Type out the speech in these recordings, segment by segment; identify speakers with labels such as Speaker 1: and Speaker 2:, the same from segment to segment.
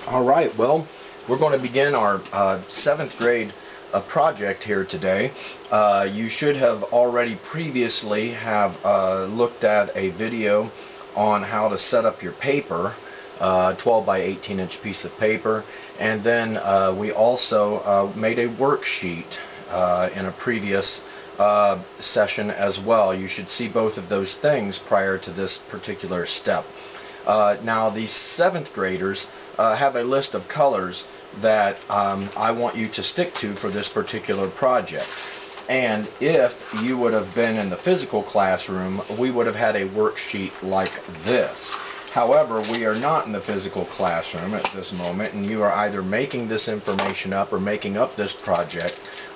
Speaker 1: Alright, well, we're going to begin our 7th grade project here today. You should have already previously have looked at a video on how to set up your paper, 12 by 18 inch piece of paper, and then we also made a worksheet in a previous session as well. You should see both of those things prior to this particular step. Now these 7th graders have a list of colors that I want you to stick to for this particular project. And if you would have been in the physical classroom, we would have had a worksheet like this. However, we are not in the physical classroom at this moment, and you are either making this information up or making up this project,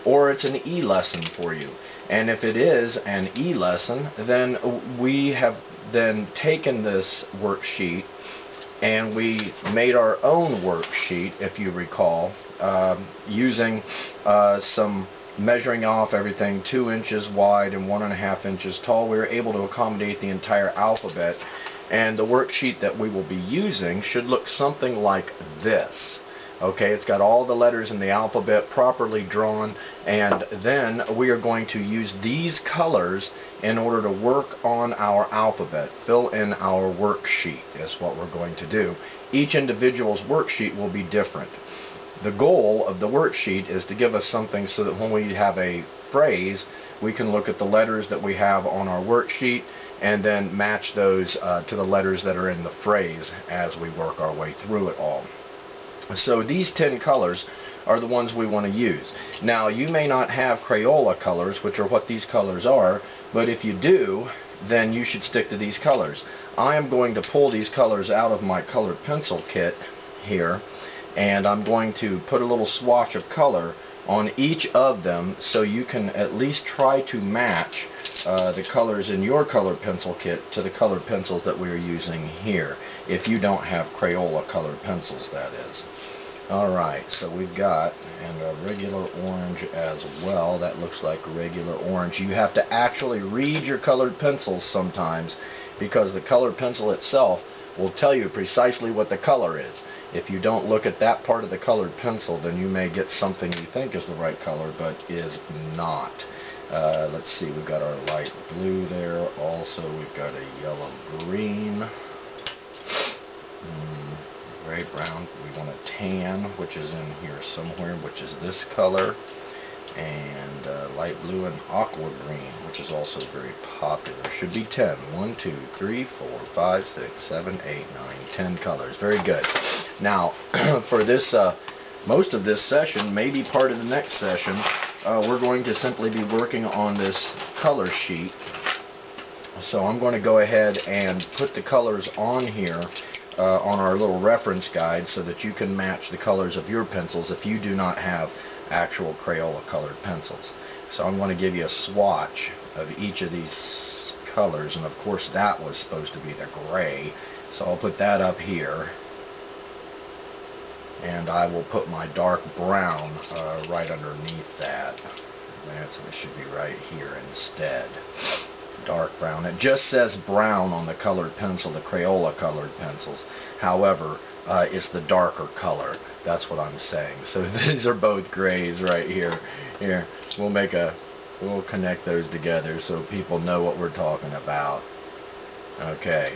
Speaker 1: or it's an e-lesson for you. And if it is an e-lesson, then we have then taken this worksheet and we made our own worksheet, if you recall, using some measuring off everything 2 inches wide and 1.5 inches tall. We were able to accommodate the entire alphabet, and the worksheet that we will be using should look something like this. Okay, it's got all the letters in the alphabet properly drawn, and then we are going to use these colors in order to work on our alphabet. Fill in our worksheet is what we're going to do. Each individual's worksheet will be different. The goal of the worksheet is to give us something so that when we have a phrase, we can look at the letters that we have on our worksheet and then match those to the letters that are in the phrase as we work our way through it all. So these 10 colors are the ones we want to use. Now, you may not have Crayola colors, which are what these colors are, but if you do, then you should stick to these colors. I am going to pull these colors out of my colored pencil kit here, and I'm going to put a little swatch of color on each of them so you can at least try to match the colors in your colored pencil kit to the colored pencils that we're using here, if you don't have Crayola colored pencils, that is. Alright, so we've got and a regular orange as well. That looks like regular orange. You have to actually read your colored pencils sometimes, because the colored pencil itself will tell you precisely what the color is. If you don't look at that part of the colored pencil, then you may get something you think is the right color but is not. Let's see, we've got our light blue there. Also, we've got a yellow green, gray brown. We want a tan, which is in here somewhere, which is this color, and light blue and aqua green, which is also very popular. Should be 10. 1, 2, 3, 4, 5, 6, 7, 8, 9, 10 colors. Very good. Now, for this, most of this session, maybe part of the next session, we're going to simply be working on this color sheet. So I'm going to go ahead and put the colors on here on our little reference guide so that you can match the colors of your pencils if you do not have actual Crayola colored pencils. So I'm going to give you a swatch of each of these colors, and of course that was supposed to be the gray, so I'll put that up here, and I will put my dark brown right underneath that. So it should be right here instead. Dark brown. It just says brown on the colored pencil, the Crayola colored pencils. However, it's the darker color. That's what I'm saying. So these are both grays right here. Here, we'll connect those together so people know what we're talking about. Okay,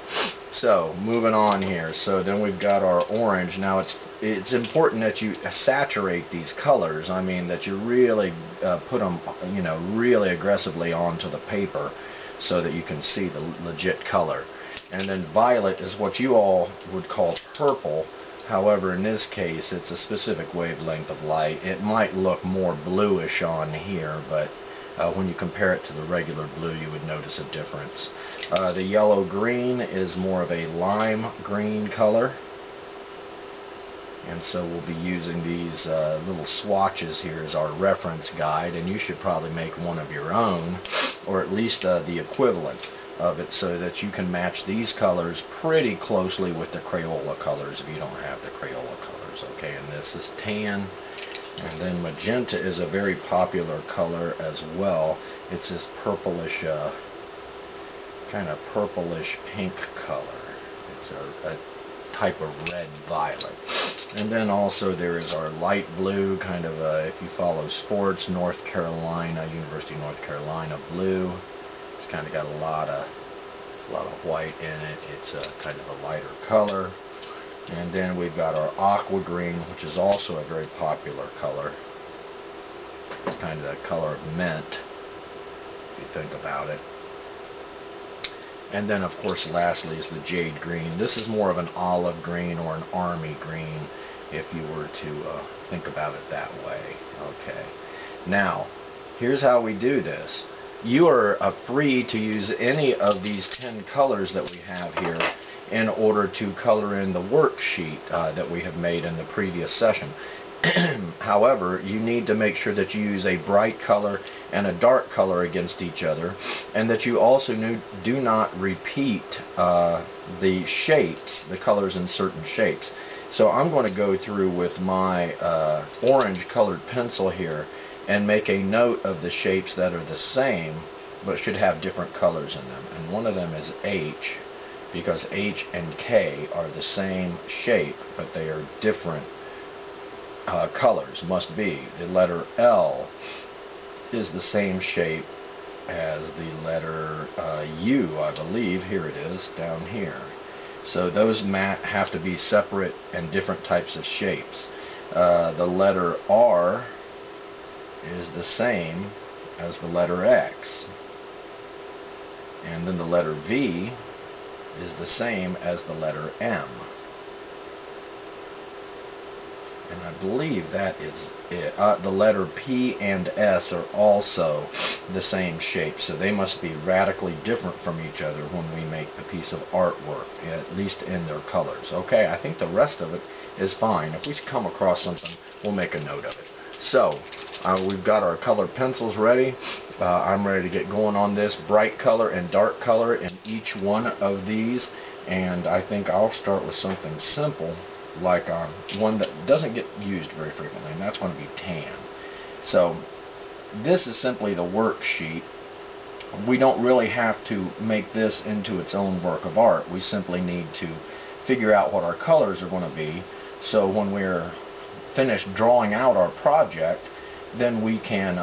Speaker 1: so moving on here. So then we've got our orange. Now it's important that you saturate these colors. I mean, that you really put them, really aggressively onto the paper so that you can see the legit color. And then violet is what you all would call purple. However, in this case, it's a specific wavelength of light. It might look more bluish on here, but when you compare it to the regular blue, you would notice a difference. The yellow-green is more of a lime green color. And so we'll be using these little swatches here as our reference guide, and you should probably make one of your own, or at least the equivalent of it, so that you can match these colors pretty closely with the Crayola colors if you don't have the Crayola colors. Okay, and this is tan, and then magenta is a very popular color as well. It's this purplish, kind of purplish pink color. It's a type of red violet. And then also there is our light blue, kind of if you follow sports, North Carolina, University of North Carolina blue. It's kind of got a lot of white in it. It's kind of a lighter color. And then we've got our aqua green, which is also a very popular color. It's kind of the color of mint, if you think about it. And then, of course, lastly is the jade green. This is more of an olive green or an army green, if you were to think about it that way. Okay. Now, here's how we do this. You are free to use any of these 10 colors that we have here in order to color in the worksheet that we have made in the previous session. However, you need to make sure that you use a bright color and a dark color against each other, and that you also do not repeat the shapes, the colors in certain shapes. So I'm going to go through with my orange colored pencil here and make a note of the shapes that are the same but should have different colors in them. And one of them is H, because H and K are the same shape but they are different colors, must be. The letter L is the same shape as the letter U, I believe. Here it is, down here. So those have to be separate and different types of shapes. The letter R is the same as the letter X. And then the letter V is the same as the letter M. And I believe that is it. The letter P and S are also the same shape, so they must be radically different from each other when we make the piece of artwork, at least in their colors. Okay, I think the rest of it is fine. If we come across something, we'll make a note of it. So, we've got our colored pencils ready. I'm ready to get going on this bright color and dark color in each one of these, and I think I'll start with something simple, like one that doesn't get used very frequently, and that's going to be tan. So this is simply the worksheet. We don't really have to make this into its own work of art. We simply need to figure out what our colors are going to be, so when we're finished drawing out our project, then we can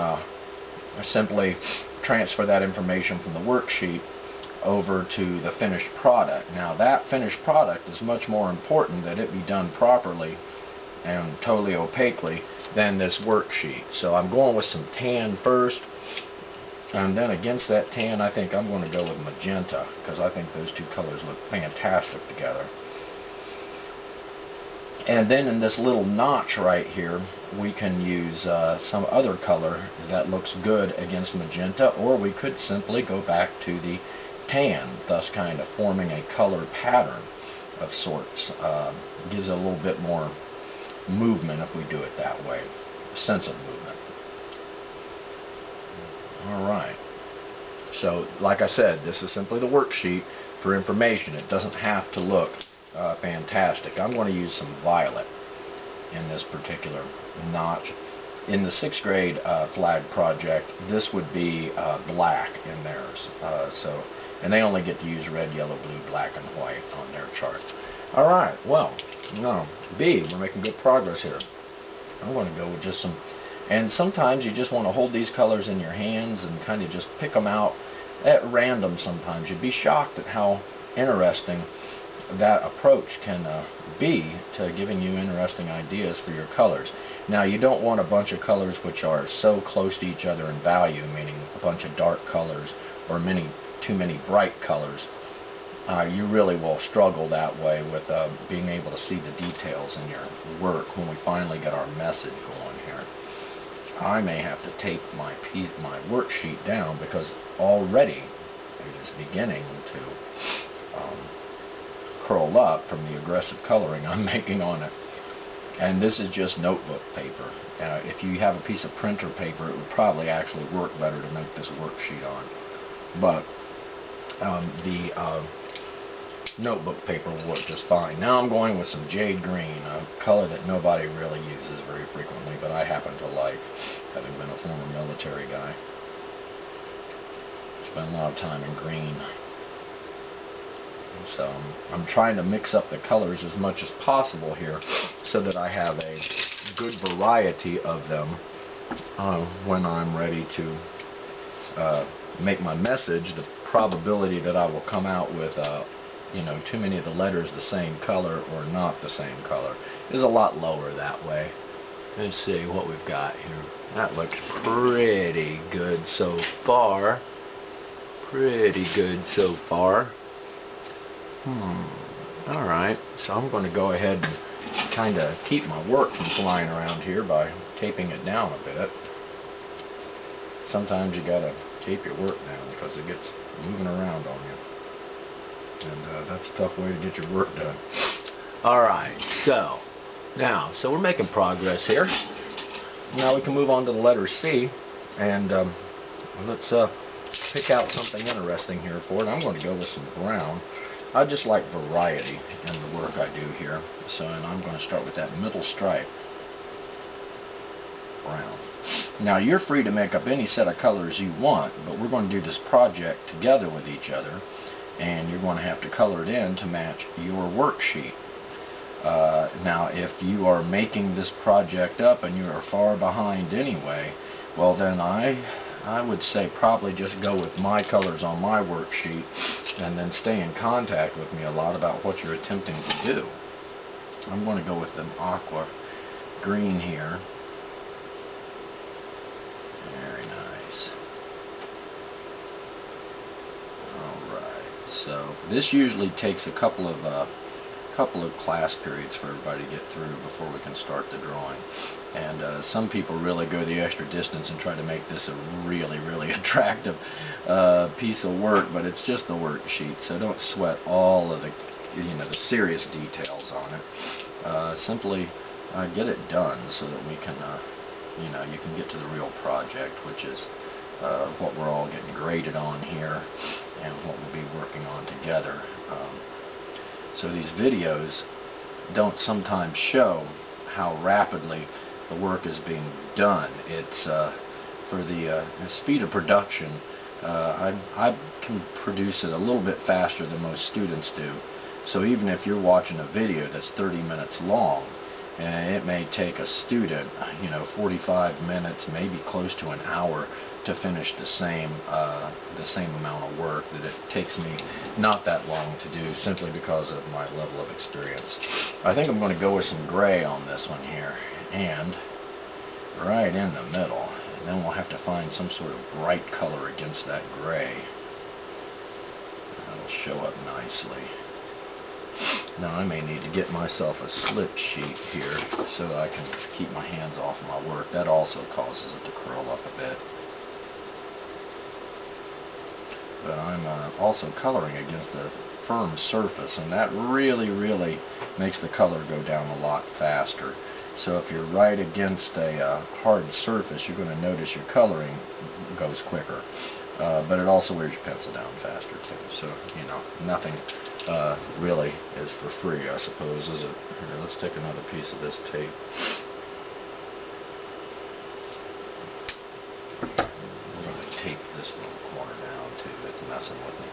Speaker 1: simply transfer that information from the worksheet over to the finished product. Now that finished product is much more important that it be done properly and totally opaquely than this worksheet. So I'm going with some tan first, and then against that tan I think I'm going to go with magenta, because I think those two colors look fantastic together. And then in this little notch right here we can use some other color that looks good against magenta, or we could simply go back to the tan, thus kind of forming a color pattern of sorts. Gives it a little bit more movement if we do it that way, a sense of movement. Alright, so like I said, this is simply the worksheet for information. It doesn't have to look fantastic. I'm going to use some violet in this particular notch. In the 6th grade flag project, this would be black in theirs. And they only get to use red, yellow, blue, black, and white on their charts. Alright, well, B, we're making good progress here. I'm going to go with just some, and sometimes you just want to hold these colors in your hands and kind of just pick them out at random sometimes. You'd be shocked at how interesting that approach can be to giving you interesting ideas for your colors. Now, you don't want a bunch of colors which are so close to each other in value, meaning a bunch of dark colors or too many bright colors. You really will struggle that way with being able to see the details in your work when we finally get our message going here. I may have to tape my worksheet down, because already it is beginning to curl up from the aggressive coloring I'm making on it. And this is just notebook paper. If you have a piece of printer paper, it would probably actually work better to make this worksheet on. But the notebook paper will work just fine. Now I'm going with some jade green, a color that nobody really uses very frequently, but I happen to like, having been a former military guy. Spent a lot of time in green. So I'm trying to mix up the colors as much as possible here so that I have a good variety of them when I'm ready to make my message. The probability that I will come out with too many of the letters the same color or not the same color is a lot lower that way. Let's see what we've got here. That looks pretty good so far. Pretty good so far. Alright, so I'm going to go ahead and kind of keep my work from flying around here by taping it down a bit. Sometimes you gotta tape your work down because it gets moving around on you. And that's a tough way to get your work done. Alright, so we're making progress here. Now we can move on to the letter C, and let's pick out something interesting here for it. I'm going to go with some brown. I just like variety in the work I do here. And I'm going to start with that middle stripe. Brown. Now you're free to make up any set of colors you want, but we're going to do this project together with each other, and you're going to have to color it in to match your worksheet. Now if you are making this project up and you are far behind anyway, well then I would say probably just go with my colors on my worksheet and then stay in contact with me a lot about what you're attempting to do. I'm going to go with an aqua green here. Very nice. Alright, so this usually takes a couple of class periods for everybody to get through before we can start the drawing. And some people really go the extra distance and try to make this a really, really attractive piece of work, but it's just the worksheet, so don't sweat all of the serious details on it. Simply get it done so that we can you can get to the real project, which is what we're all getting graded on here and what we'll be working on together. So these videos don't sometimes show how rapidly the work is being done. It's for the speed of production. I can produce it a little bit faster than most students do. So even if you're watching a video that's 30 minutes long, and it may take a student 45 minutes, maybe close to an hour, to finish the same amount of work, that it takes me not that long to do, simply because of my level of experience. I think I'm going to go with some gray on this one here, and right in the middle, and then we'll have to find some sort of bright color against that gray. That'll show up nicely. Now I may need to get myself a slip sheet here so that I can keep my hands off my work. That also causes it to curl up a bit. But I'm also coloring against a firm surface, and that really, really makes the color go down a lot faster. So if you're right against a hard surface, you're going to notice your coloring goes quicker. But it also wears your pencil down faster too. So, nothing really is for free, I suppose, is it? Here, let's take another piece of this tape. We're going to tape this little corner down too. It's messing with me.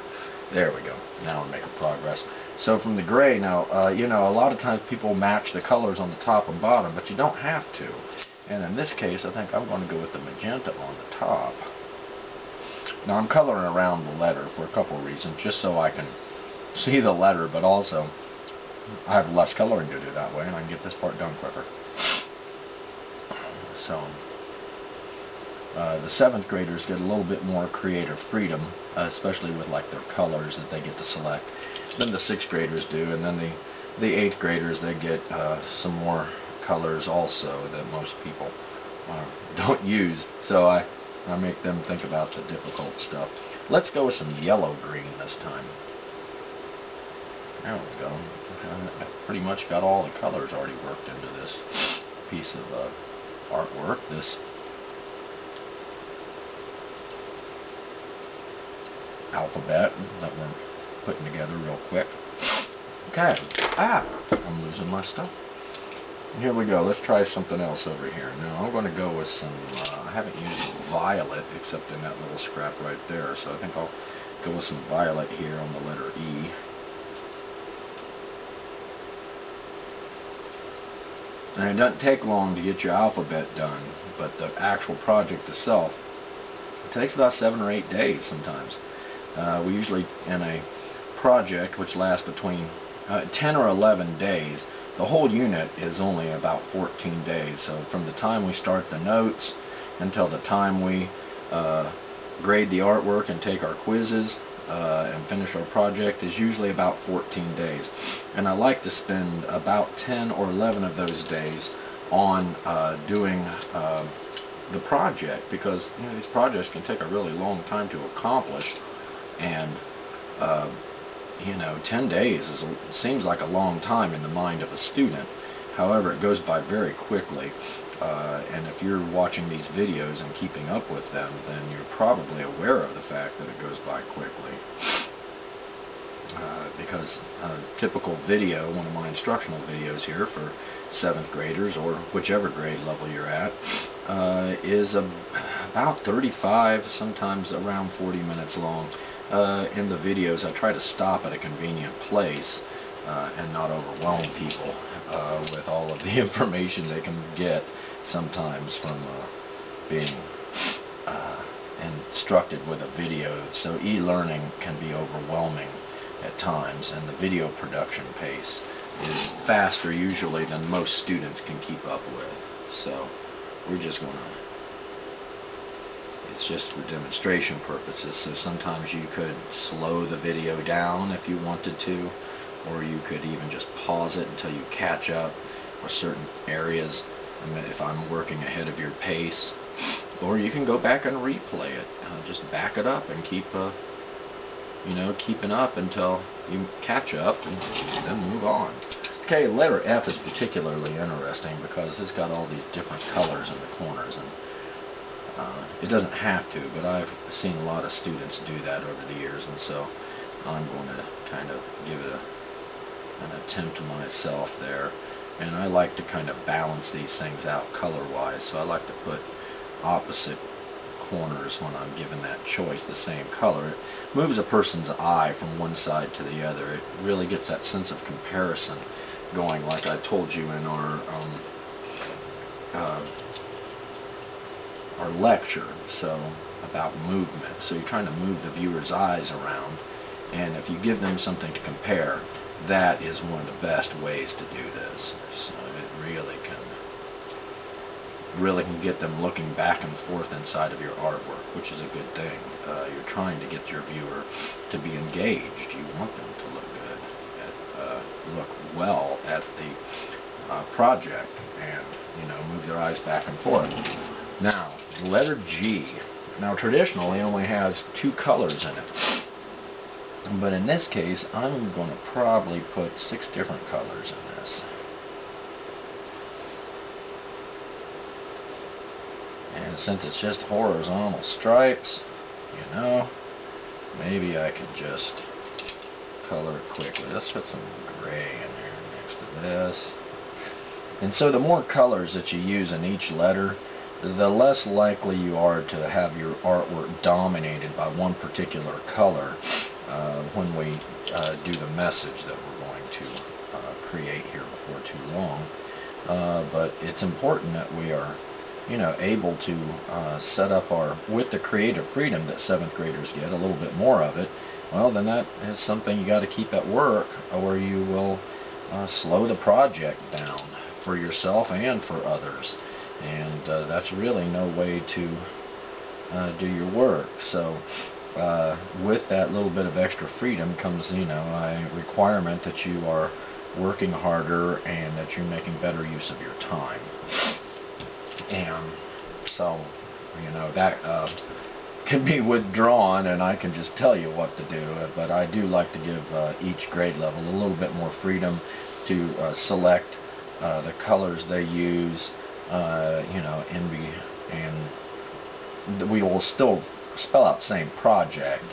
Speaker 1: There we go. Now we're making progress. So from the gray, now, a lot of times people match the colors on the top and bottom, but you don't have to. And in this case, I think I'm going to go with the magenta on the top. Now I'm coloring around the letter for a couple reasons, just so I can see the letter, but also I have less coloring to do that way, and I can get this part done quicker. So the 7th graders get a little bit more creative freedom, especially with like their colors that they get to select, than the 6th graders do, and then the 8th graders, they get some more colors also that most people don't use. So I make them think about the difficult stuff. Let's go with some yellow-green this time. There we go. I've pretty much got all the colors already worked into this piece of artwork. This alphabet that we're putting together real quick. Okay. I'm losing my stuff. Here we go. Let's try something else over here. Now I'm going to go with some, I haven't used violet except in that little scrap right there, so I think I'll go with some violet here on the letter E. And it doesn't take long to get your alphabet done, but the actual project itself, it takes about 7 or 8 days sometimes. We usually, in a project which lasts between 10 or 11 days, the whole unit is only about 14 days. So from the time we start the notes until the time we grade the artwork and take our quizzes and finish our project is usually about 14 days. And I like to spend about 10 or 11 of those days on doing the project, because these projects can take a really long time to accomplish, and 10 days seems like a long time in the mind of a student. However, it goes by very quickly, and if you're watching these videos and keeping up with them, then you're probably aware of the fact that it goes by quickly. Because a typical video, one of my instructional videos here for 7th graders, or whichever grade level you're at, is about 35, sometimes around 40 minutes long. In the videos, I try to stop at a convenient place and not overwhelm people with all of the information they can get sometimes from being instructed with a video. So e-learning can be overwhelming at times, and the video production pace is faster usually than most students can keep up with. So we're just going to, it's just for demonstration purposes. So sometimes you could slow the video down if you wanted to, or you could even just pause it until you catch up for certain areas. I mean, if I'm working ahead of your pace, or you can go back and replay it. Just back it up and keep keeping up until you catch up, and then move on. Okay, letter F is particularly interesting because it's got all these different colors in the corners, and it doesn't have to, but I've seen a lot of students do that over the years, and so I'm going to kind of give it an attempt myself there. And I like to kind of balance these things out color-wise, so I like to put opposite corners when I'm given that choice, the same color. It moves a person's eye from one side to the other. It really gets that sense of comparison going, like I told you in our lecture, so about movement. So you're trying to move the viewer's eyes around, and if you give them something to compare, that is one of the best ways to do this. So it really can get them looking back and forth inside of your artwork, which is a good thing. You're trying to get your viewer to be engaged. You want them to look good, look well at the project, and move their eyes back and forth. Now, letter G. Now, traditionally, only has 2 colors in it, but in this case, I'm going to probably put 6 different colors in this. And since it's just horizontal stripes, maybe I can just color it quickly. Let's put some gray in there next to this. And so the more colors that you use in each letter, the less likely you are to have your artwork dominated by one particular color when we do the message that we're going to create here before too long. But it's important that we are able to set up with the creative freedom that 7th graders get, a little bit more of it. Well, then that is something you got to keep at work, or you will slow the project down for yourself and for others, and that's really no way to do your work. So with that little bit of extra freedom comes a requirement that you are working harder and that you're making better use of your time. And so, that can be withdrawn, and I can just tell you what to do. But I do like to give each grade level a little bit more freedom to select the colors they use, and we will still spell out the same project,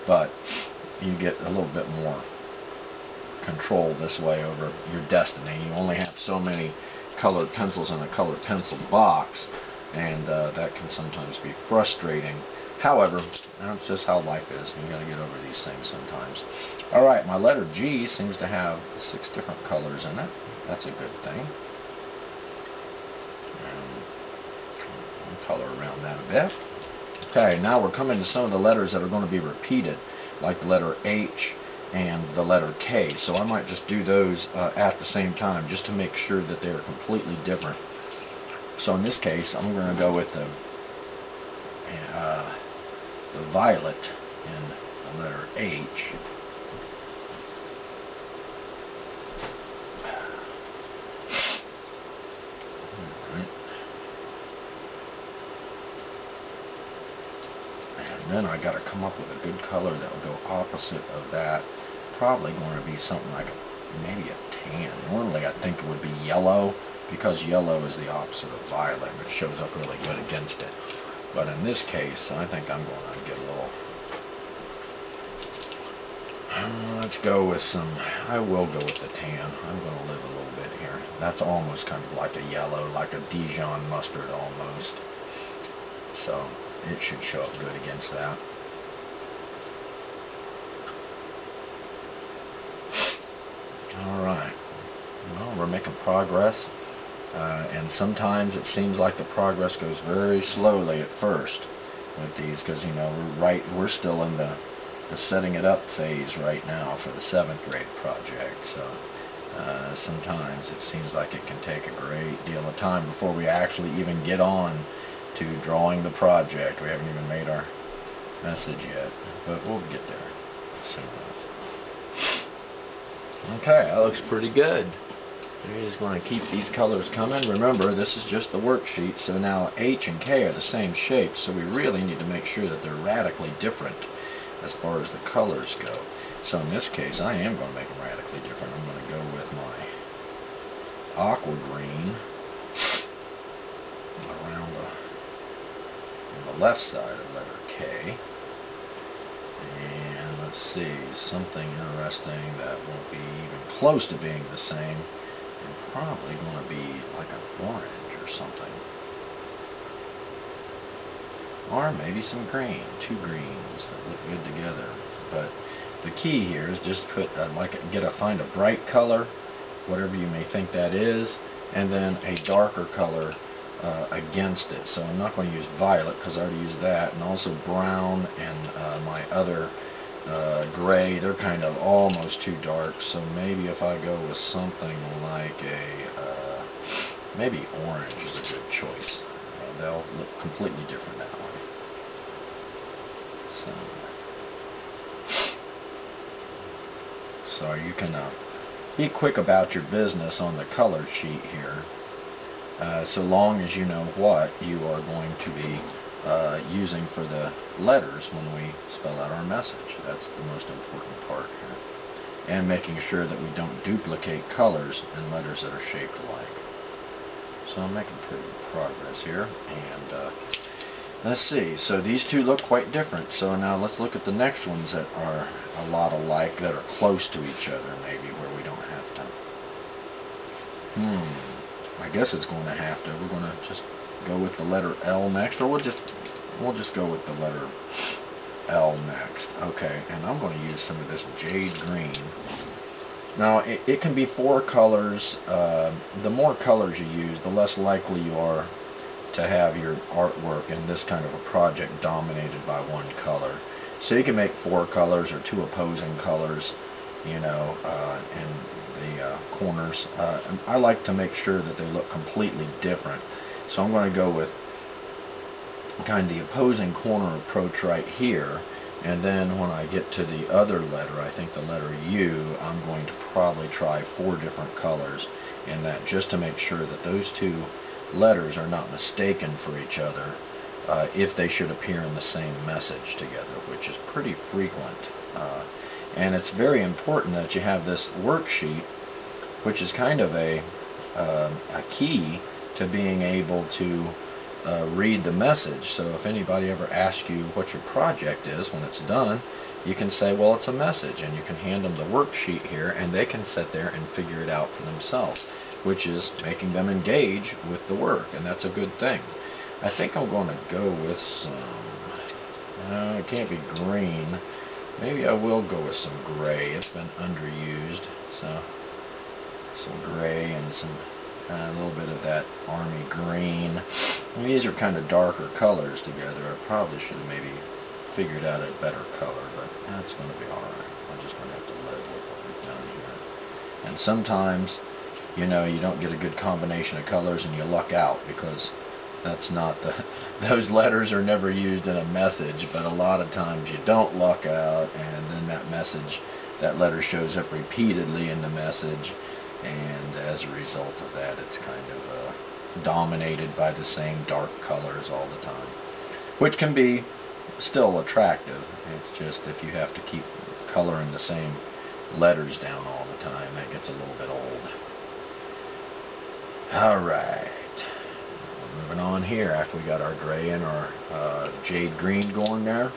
Speaker 1: but you get a little bit more control this way over your destiny. You only have so many colored pencils in a colored pencil box, and that can sometimes be frustrating. However, that's just how life is. You got to get over these things sometimes. Alright, my letter G seems to have 6 different colors in it. That's a good thing. And color around that a bit. Okay, now we're coming to some of the letters that are going to be repeated, like the letter H and the letter K. So I might just do those at the same time, just to make sure that they are completely different. So in this case, I'm going to go with the violet in the letter H. And then I got to come up with a good color that will go opposite of that. Probably going to be something like maybe a tan. Normally I think it would be yellow, because yellow is the opposite of violet, and it shows up really good against it. But in this case, I think I'm going to get a little... let's go with some... I will go with the tan. I'm going to live a little bit here. That's almost kind of like a yellow, like a Dijon mustard almost. So it should show up good against that. Alright. Well, we're making progress. And sometimes it seems like the progress goes very slowly at first with these, because we're still in the setting it up phase right now for the 7th grade project. So sometimes it seems like it can take a great deal of time before we actually even get on to drawing the project. We haven't even made our message yet, but we'll get there soon enough. Okay, that looks pretty good. We're just going to keep these colors coming. Remember, this is just the worksheet, so now H and K are the same shape, so we really need to make sure that they're radically different as far as the colors go. So in this case, I am going to make them radically different. I'm going to go with my aqua green around on the left side of letter K. And let's see, something interesting that won't be even close to being the same. And probably going to be like an orange or something. Or maybe some green, 2 greens that look good together. But the key here is just put find a bright color, whatever you may think that is, and then a darker color against it. So I'm not going to use violet because I already used that, and also brown and my other gray. They're kind of almost too dark, so maybe if I go with something like maybe orange is a good choice. They'll look completely different that way. So you can be quick about your business on the color sheet here, so long as you know what you are going to be using for the letters when we spell out our message. That's the most important part here. And making sure that we don't duplicate colors in letters that are shaped alike. So I'm making pretty good progress here. And let's see, so these two look quite different. So now let's look at the next ones that are a lot alike, that are close to each other maybe, where we don't have to. I guess it's going to have to. We're going to just go with the letter L next, or we'll just go with the letter L next. Okay, and I'm going to use some of this jade green. Now it can be 4 colors. The more colors you use, the less likely you are to have your artwork in this kind of a project dominated by one color. So you can make 4 colors or 2 opposing colors, in the corners. And I like to make sure that they look completely different. So I'm going to go with kind of the opposing corner approach right here, and then when I get to the other letter, I think the letter U, I'm going to probably try 4 different colors in that, just to make sure that those 2 letters are not mistaken for each other if they should appear in the same message together, which is pretty frequent. And it's very important that you have this worksheet, which is kind of a key to being able to read the message. So if anybody ever asks you what your project is when it's done, you can say, well, it's a message, and you can hand them the worksheet here, and they can sit there and figure it out for themselves, which is making them engage with the work, and that's a good thing. I think I'm going to go with some, it can't be green, maybe I will go with some gray. It's been underused, so some gray and some and a little bit of that army green. And these are kind of darker colors together. I probably should have maybe figured out a better color, but that's going to be alright. I'm just going to have to live with what we've done here. And sometimes, you know, you don't get a good combination of colors and you luck out, because that's not the those letters are never used in a message, but a lot of times you don't luck out, and then that letter shows up repeatedly in the message, and as a result of that, it's kind of dominated by the same dark colors all the time, which can be still attractive. It's just if you have to keep coloring the same letters down all the time, that gets a little bit old. Alright, moving on here after we got our gray and our jade green going there.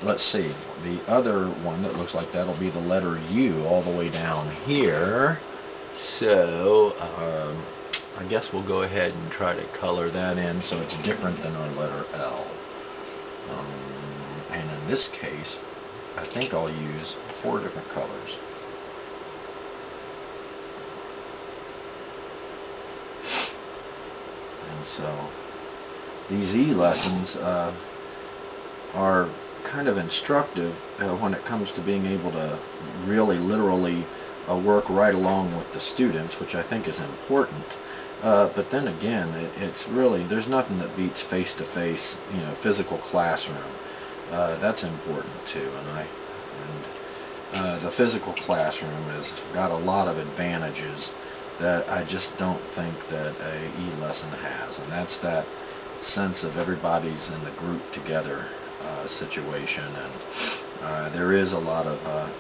Speaker 1: Let's see, the other one that looks like that'll be the letter U all the way down here. So I guess we'll go ahead and try to color that in so it's different than our letter L. And in this case, I think I'll use 4 different colors. And so these E lessons are kind of instructive when it comes to being able to really literally work right along with the students, which I think is important. But then again, it's really, there's nothing that beats face-to-face, you know, physical classroom. That's important too, and the physical classroom has got a lot of advantages that I just don't think that a e-lesson has, and that's that sense of everybody's in the group together situation, and there is a lot of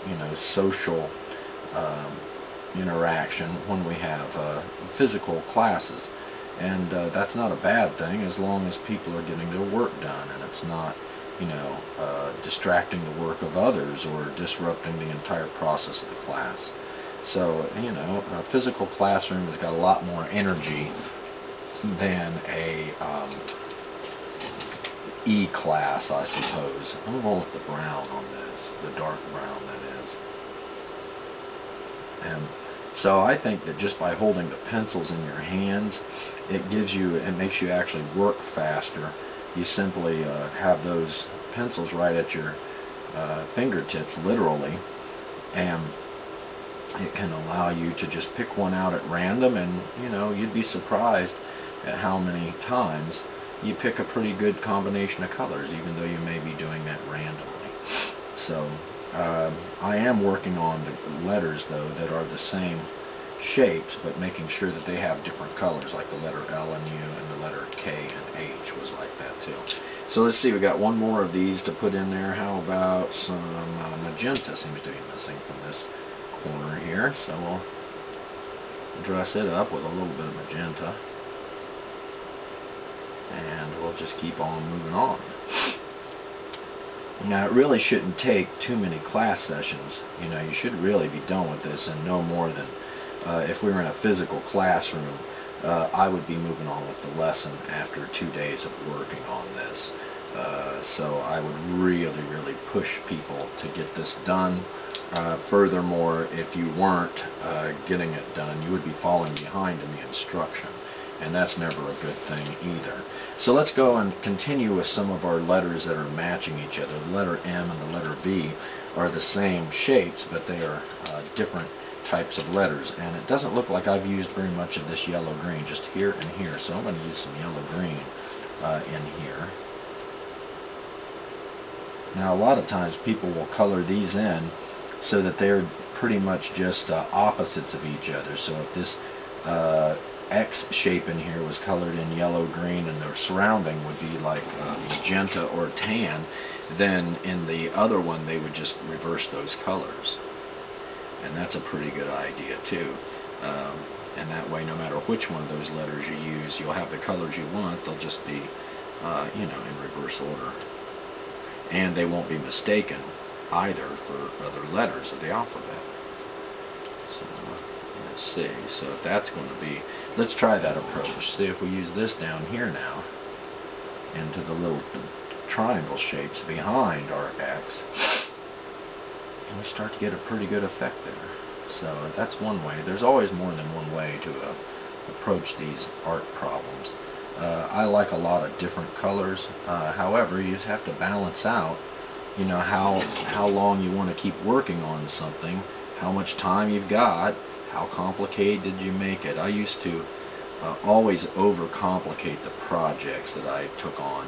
Speaker 1: you know, social interaction when we have physical classes, and that's not a bad thing as long as people are getting their work done and it's not, you know, distracting the work of others or disrupting the entire process of the class. So, you know, a physical classroom has got a lot more energy than a E-class, I suppose. I'm going with the brown on this, the dark brown that is. And so I think that just by holding the pencils in your hands, it makes you actually work faster. You simply have those pencils right at your fingertips, literally, and it can allow you to just pick one out at random, and you know, you'd be surprised at how many times you pick a pretty good combination of colors, even though you may be doing that randomly. So I am working on the letters, though, that are the same shapes, but making sure that they have different colors, like the letter L and U, and the letter K and H was like that too. So let's see, we got one more of these to put in there. How about some magenta? Seems to be missing from this corner here, so we'll dress it up with a little bit of magenta, and we'll just keep on moving on. Now, it really shouldn't take too many class sessions. You know, you should really be done with this in no more than, if we were in a physical classroom, I would be moving on with the lesson after 2 days of working on this. So I would really, really push people to get this done. Furthermore, if you weren't getting it done, you would be falling behind in the instruction, and that's never a good thing either. So let's go and continue with some of our letters that are matching each other. The letter M and the letter V are the same shapes, but they are different types of letters, and it doesn't look like I've used very much of this yellow-green, just here and here, so I'm going to use some yellow-green in here. Now, a lot of times people will color these in so that they're pretty much just opposites of each other. So if this X shape in here was colored in yellow-green and their surrounding would be like magenta or tan, then in the other one they would just reverse those colors. And that's a pretty good idea too. And that way, no matter which one of those letters you use, you'll have the colors you want. They'll just be, you know, in reverse order. And they won't be mistaken either for other letters of the alphabet. So let's see. So if that's going to be, let's try that approach. See if we use this down here now into the little triangle shapes behind our X, and we start to get a pretty good effect there. So that's one way. There's always more than one way to approach these art problems. I like a lot of different colors. However, you just have to balance out, you know, how long you want to keep working on something, how much time you've got, how complicated did you make it. I used to always overcomplicate the projects that I took on.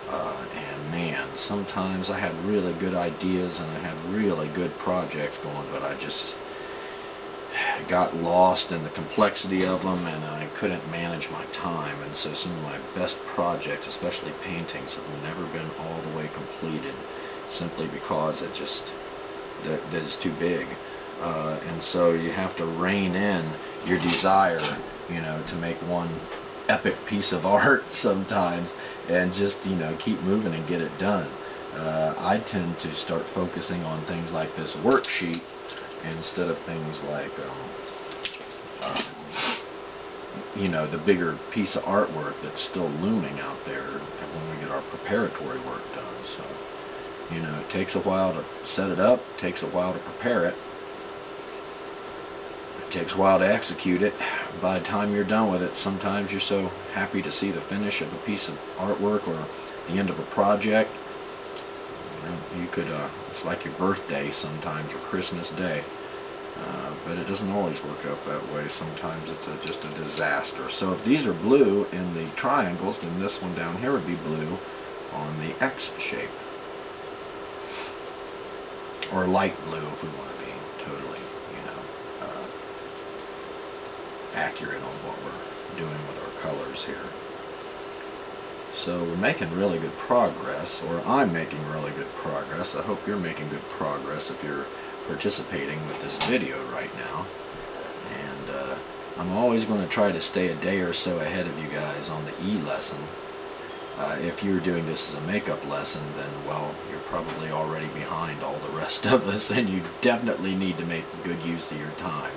Speaker 1: And man, sometimes I had really good ideas and I had really good projects going, but I just got lost in the complexity of them, and I couldn't manage my time. And so some of my best projects, especially paintings, have never been all the way completed, simply because it just that is too big. And so you have to rein in your desire, you know, to make one epic piece of art sometimes, and just, you know, keep moving and get it done. I tend to start focusing on things like this worksheet instead of things like you know, the bigger piece of artwork that's still looming out there when we get our preparatory work done. So, you know, it takes a while to set it up, it takes a while to prepare it, it takes a while to execute it. By the time you're done with it, sometimes you're so happy to see the finish of a piece of artwork or the end of a project. You know, you could, it's like your birthday sometimes, or Christmas Day. But it doesn't always work out that way. Sometimes it's just a disaster. So if these are blue in the triangles, then this one down here would be blue on the X shape. Or light blue if we want to be totally, you know, accurate on what we're doing with our colors here. So we're making really good progress, or I'm making really good progress. I hope you're making good progress if you're participating with this video right now. And I'm always going to try to stay a day or so ahead of you guys on the E-lesson. If you're doing this as a makeup lesson, then, well, you're probably already behind all the rest of us, and you definitely need to make good use of your time.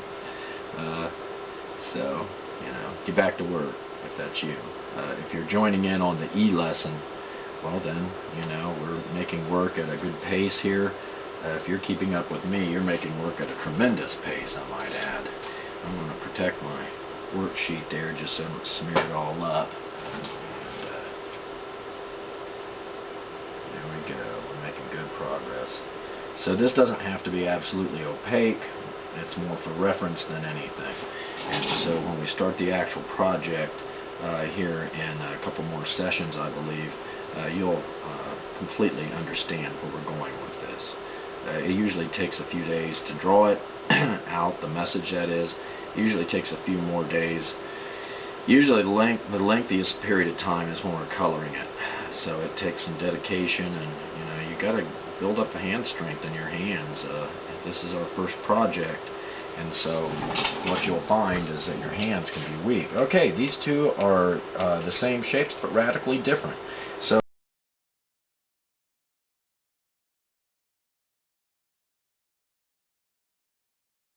Speaker 1: So, you know, get back to work if that's you. If you're joining in on the E-lesson, well then, you know, we're making work at a good pace here. If you're keeping up with me, you're making work at a tremendous pace, I might add. I'm going to protect my worksheet there just so I don't smear it all up. And, there we go. We're making good progress. So this doesn't have to be absolutely opaque. It's more for reference than anything. And so when we start the actual project here in a couple more sessions, I believe, you'll completely understand where we're going with this. It usually takes a few days to draw it out, the message that is. It usually takes a few more days. Usually the lengthiest period of time is when we're coloring it. So it takes some dedication, and you know, you got to build up the hand strength in your hands. This is our first project, and so what you'll find is that your hands can be weak. Okay, these two are the same shapes but radically different. So